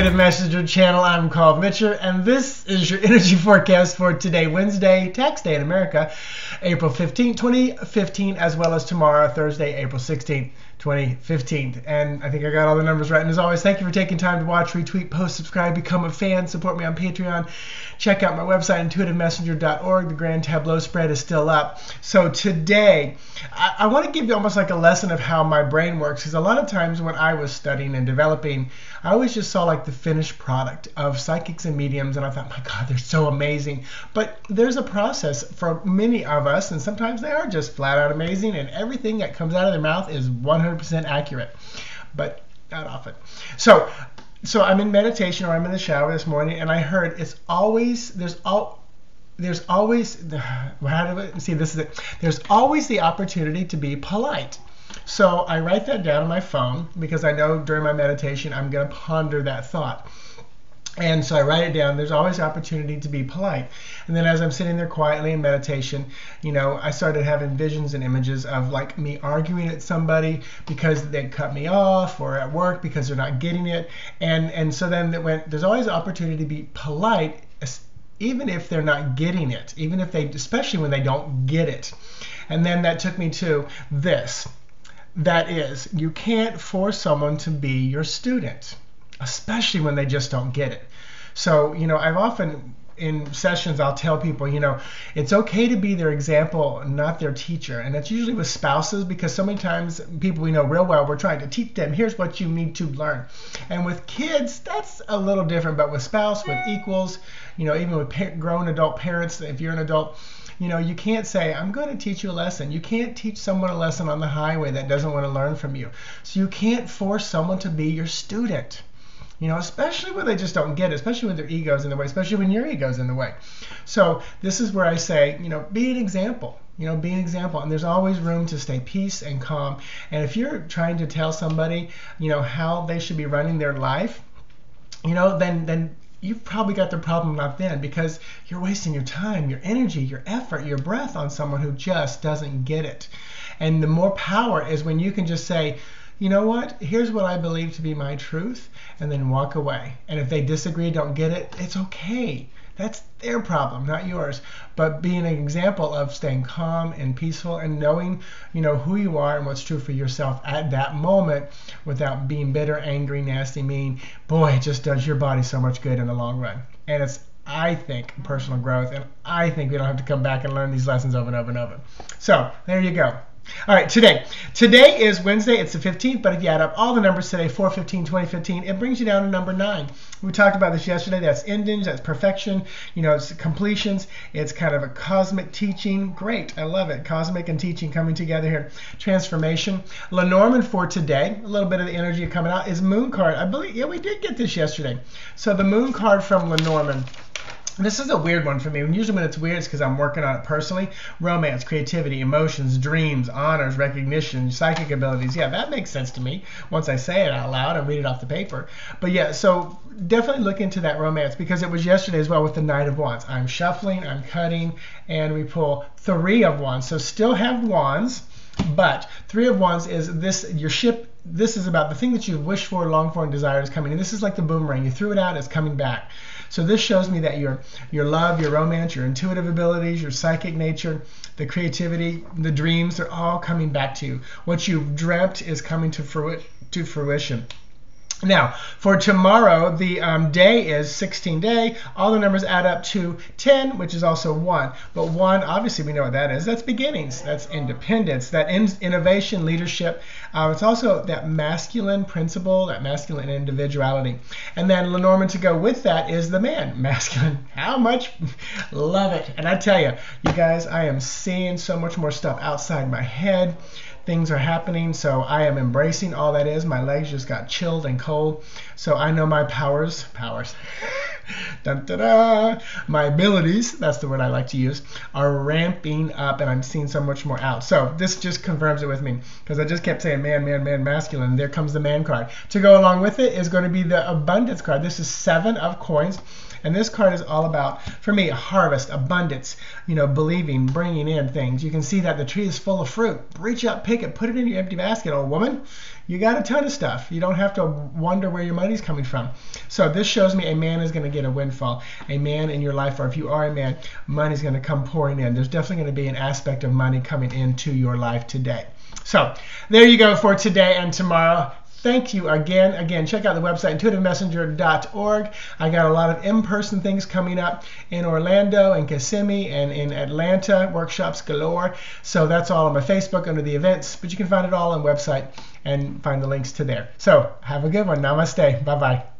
Intuitive Messenger channel. I'm called Mitcher, and this is your energy forecast for today, Wednesday, tax day in America, April 15, 2015, as well as tomorrow, Thursday, April 16, 2015. And I think I got all the numbers right. And as always, thank you for taking time to watch, retweet, post, subscribe, become a fan, support me on Patreon. Check out my website, intuitivemessenger.org. The Grand Tableau spread is still up. So today, I want to give you almost like a lesson of how my brain works, because a lot of times when I was studying and developing, I always just saw like the finished product of psychics and mediums, and I thought, my God, they're so amazing. But there's a process for many of us, and sometimes they are just flat out amazing, and everything that comes out of their mouth is 100% accurate, but not often. So I'm in meditation, or I'm in the shower this morning, and I heard there's always the opportunity to be polite. So I write that down on my phone because I know during my meditation I'm going to ponder that thought. And so I write it down. There's always opportunity to be polite. And then as I'm sitting there quietly in meditation, I started having visions and images of like me arguing at somebody because they cut me off, or at work because they're not getting it. And so then there's always an opportunity to be polite, even if they're not getting it, especially when they don't get it. And then that took me to this. That is, you can't force someone to be your student, especially when they just don't get it. So, I've often in sessions, I'll tell people, it's okay to be their example, not their teacher. And that's usually with spouses, because so many times people we know real well, we're trying to teach them, here's what you need to learn. And with kids, that's a little different, but with spouse, with equals, even with grown adult parents, if you're an adult, you can't say, I'm going to teach you a lesson. You can't teach someone a lesson on the highway that doesn't want to learn from you. So you can't force someone to be your student, especially when they just don't get it, especially when their ego's in the way, especially when your ego's in the way. So this is where I say, be an example. Be an example. And there's always room to stay peace and calm. And if you're trying to tell somebody, how they should be running their life, then you've probably got the problem not then, because you're wasting your time, your energy, your effort, your breath on someone who just doesn't get it. And the more power is when you can just say, you know what, here's what I believe to be my truth, and then walk away. And if they disagree, don't get it, it's okay. That's their problem, not yours. But being an example of staying calm and peaceful and knowing, who you are and what's true for yourself at that moment without being bitter, angry, nasty, mean, boy, it just does your body so much good in the long run. And it's, I think, personal growth. And I think we don't have to come back and learn these lessons over and over and over. So there you go. All right, today is Wednesday. It's the 15th, but if you add up all the numbers today, 4/15/2015, it brings you down to number 9. We talked about this yesterday. That's endings, that's perfection, it's completions. It's kind of a cosmic teaching. Great, I love it. Cosmic and teaching coming together here. Transformation. Lenormand for today, a little bit of the energy coming out, is Moon card. I believe, yeah, we did get this yesterday. So the Moon card from Lenormand. This is a weird one for me. Usually when it's weird, it's because I'm working on it personally. Romance, creativity, emotions, dreams, honors, recognition, psychic abilities. Yeah, that makes sense to me once I say it out loud and read it off the paper. But yeah, so definitely look into that romance, because it was yesterday as well with the Knight of Wands. I'm shuffling, I'm cutting, and we pull 3 of Wands. So still have Wands, but 3 of Wands is this, your ship. This is about the thing that you've wished for, longed for, and desired is coming. And this is like the boomerang. You threw it out, it's coming back. So this shows me that your love, your romance, your intuitive abilities, your psychic nature, the creativity, the dreams, they're all coming back to you. What you've dreamt is coming to fruition. Now, for tomorrow, the day is 16 day. All the numbers add up to 10, which is also 1. But 1, obviously, we know what that is. That's beginnings. That's independence. That innovation, leadership. It's also that masculine principle, that masculine individuality. And then Lenormand to go with that is the man, masculine. How much? Love it. And I tell you, you guys, I am seeing so much more stuff outside my head. Things are happening, so I am embracing all that is. My legs just got chilled and cold, so I know my powers, dun, da, da, my abilities, that's the word I like to use, are ramping up, and I'm seeing so much more out. So this just confirms it with me, because I just kept saying man, man, man, masculine. There comes the man card. To go along with it is going to be the abundance card. This is 7 of coins. And this card is all about, for me, harvest, abundance, believing, bringing in things. You can see that the tree is full of fruit. Reach up, pick it, put it in your empty basket, old woman. You got a ton of stuff. You don't have to wonder where your money's coming from. So this shows me a man is going to get a windfall. A man in your life, or if you are a man, money's going to come pouring in. There's definitely going to be an aspect of money coming into your life today. So there you go for today and tomorrow. Thank you again. Again, check out the website, intuitivemessenger.org. I got a lot of in-person things coming up in Orlando and Kissimmee and in Atlanta, workshops galore. So that's all on my Facebook under the events, but you can find it all on the website and find the links to there. So have a good one. Namaste. Bye-bye.